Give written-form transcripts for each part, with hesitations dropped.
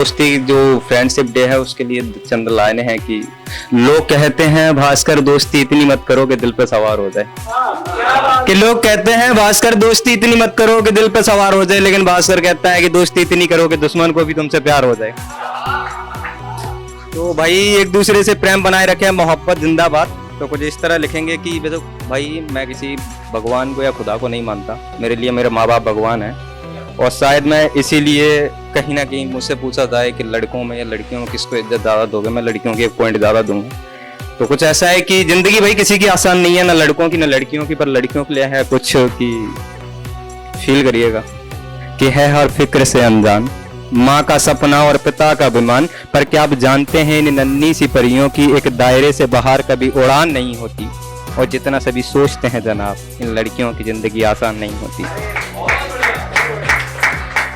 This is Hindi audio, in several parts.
दोस्ती जो फ्रेंडशिप डे है उसके लिए चंद लाइनें हैं कि लोग कहते हैं भास्कर दोस्ती इतनी मत करो कि दिल पे सवार हो जाए। कि लोग कहते हैं भास्कर दोस्ती इतनी मत करो कि दिल पे सवार हो जाए, लेकिन भास्कर कहता है कि दोस्ती इतनी करो कि दुश्मन को भी तुमसे प्यार हो जाए। तो भाई एक दूसरे से प्रेम बनाए रखे, मोहब्बत जिंदाबाद। तो कुछ इस तरह लिखेंगे कि भाई मैं किसी भगवान को या खुदा को नहीं मानता, मेरे लिए मेरे माँ बाप भगवान है। और शायद मैं इसीलिए कहीं ना कहीं मुझसे पूछा जाए कि लड़कों में या लड़कियों में किसको इज्जत ज़्यादा दोगे, मैं लड़कियों की 1 पॉइंट ज़्यादा दूंगा। तो कुछ ऐसा है कि जिंदगी भाई किसी की आसान नहीं है, ना लड़कों की ना लड़कियों की, पर लड़कियों के लिए है कुछ कि फील करिएगा कि है हर फिक्र से अनजान, माँ का सपना और पिता का अभिमान। पर क्या आप जानते हैं इन नन्ही सी परियों की एक दायरे से बाहर कभी उड़ान नहीं होती। और जितना सभी सोचते हैं जनाब, इन लड़कियों की जिंदगी आसान नहीं होती।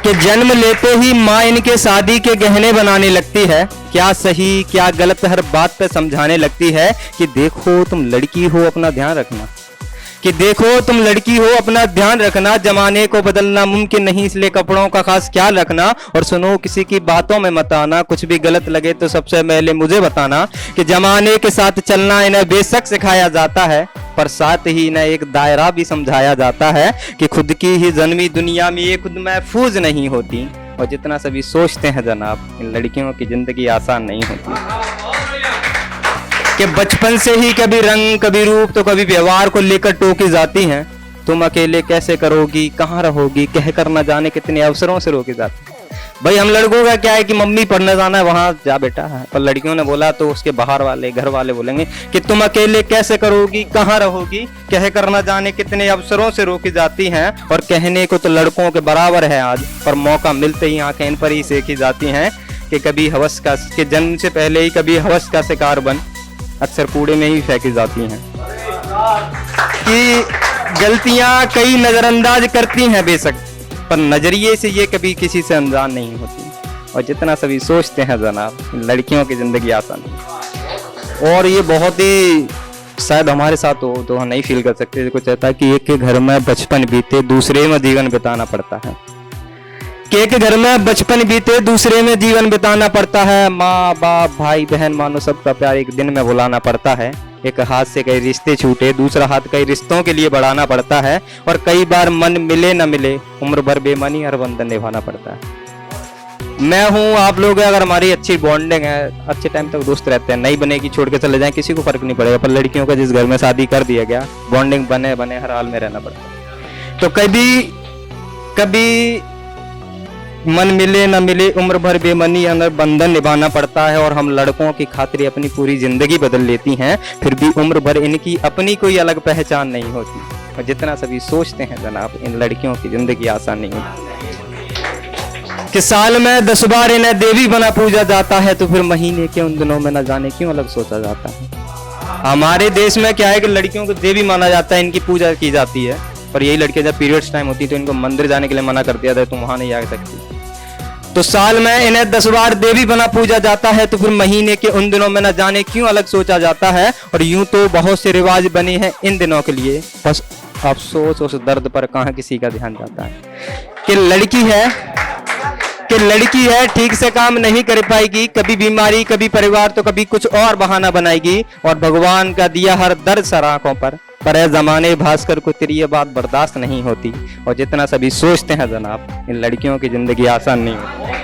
कि जन्म लेते ही माँ इनके शादी के गहने बनाने लगती है, क्या सही क्या गलत हर बात पे समझाने लगती है कि देखो तुम लड़की हो अपना ध्यान रखना, कि देखो तुम लड़की हो अपना ध्यान रखना, जमाने को बदलना मुमकिन नहीं इसलिए कपड़ों का खास ख्याल रखना। और सुनो किसी की बातों में मत आना, कुछ भी गलत लगे तो सबसे पहले मुझे बताना। कि जमाने के साथ चलना इन्हें बेशक सिखाया जाता है, पर साथ ही इन्हें एक दायरा भी समझाया जाता है कि खुद की ही जन्मी दुनिया में ये खुद महफूज नहीं होती। और जितना सभी सोचते हैं जनाब, इन लड़कियों की जिंदगी आसान नहीं होती। कि बचपन से ही कभी रंग कभी रूप तो कभी व्यवहार को लेकर टोकी जाती हैं। तुम अकेले कैसे करोगी, कहाँ रहोगी, कह कर न जाने कितने अवसरों से रोकी जाती है। भाई हम लड़कों का क्या है कि मम्मी पढ़ने जाना है वहां जा बेटा है, और लड़कियों ने बोला तो उसके बाहर वाले घर वाले बोलेंगे कि तुम अकेले कैसे करोगी, कहाँ रहोगी, कह कर न जाने कितने अवसरों से रोकी जाती हैं। और कहने को तो लड़कों के बराबर है आज, पर मौका मिलते ही आंखें इन पर ही सेकी जाती हैं। कि कभी हवस का के जन्म से पहले ही कभी हवस का शिकार बन अक्सर कूड़े में ही फेंकी जाती हैं। कि गलतियां कई नजरअंदाज करती हैं बेशक, पर नजरिए से ये कभी किसी से अनजान नहीं होती। और जितना सभी सोचते हैं जनाब, लड़कियों की जिंदगी आसान है। और ये बहुत ही शायद हमारे साथ हो तो हम नहीं फील कर सकते। कुछ कहता है कि एक के घर में बचपन बीते दूसरे में जीवन बिताना पड़ता है, कि एक घर में बचपन बीते दूसरे में जीवन बिताना पड़ता है। माँ बाप भाई बहन मानो सबका प्यार एक दिन में भुलाना पड़ता है। एक हाथ से कई रिश्ते छूटे दूसरा हाथ कई रिश्तों के लिए बढ़ाना पड़ता है। और कई बार मन मिले न मिले उम्र भर बेमनी हर बंधन निभाना पड़ता है। मैं हूँ आप लोग, अगर हमारी अच्छी बॉन्डिंग है, अच्छे टाइम तक दोस्त रहते हैं, नहीं बनेगी छोड़ के चले जाएं, किसी को फर्क नहीं पड़ेगा। पर लड़कियों का जिस घर में शादी कर दिया गया, बॉन्डिंग बने बने हर हाल में रहना पड़ता है। तो कभी मन मिले न मिले उम्र भर बेमनी अंदर बंधन निभाना पड़ता है। और हम लड़कों की खातिर अपनी पूरी जिंदगी बदल लेती हैं, फिर भी उम्र भर इनकी अपनी कोई अलग पहचान नहीं होती। और जितना सभी सोचते हैं जनाब, इन लड़कियों की जिंदगी आसान नहीं होती। कि साल में 10 बार इन्हें देवी बना पूजा जाता है, तो फिर महीने के उन दिनों में न जाने क्यों अलग सोचा जाता है। हमारे देश में क्या है कि लड़कियों को देवी माना जाता है, इनकी पूजा की जाती है। और यही लड़कियां जब पीरियड्स टाइम होती है तो इनको मंदिर जाने के लिए मना कर दिया जाता है, तुम वहां नहीं आ सकती। तो साल में इन्हें 10 बार देवी बना पूजा जाता है, तो फिर महीने के उन दिनों में न जाने क्यों अलग सोचा जाता है। और यूं तो बहुत से रिवाज बने हैं इन दिनों के लिए, बस अफसोस उस दर्द पर कहाँ किसी का ध्यान जाता है। कि लड़की है ठीक से काम नहीं कर पाएगी, कभी बीमारी कभी परिवार तो कभी कुछ और बहाना बनाएगी। और भगवान का दिया हर दर्द सर आंखों पर है जमाने भास्कर को तेरी ये बात बर्दाश्त नहीं होती। और जितना सभी सोचते हैं जनाब, इन लड़कियों की जिंदगी आसान नहीं होती।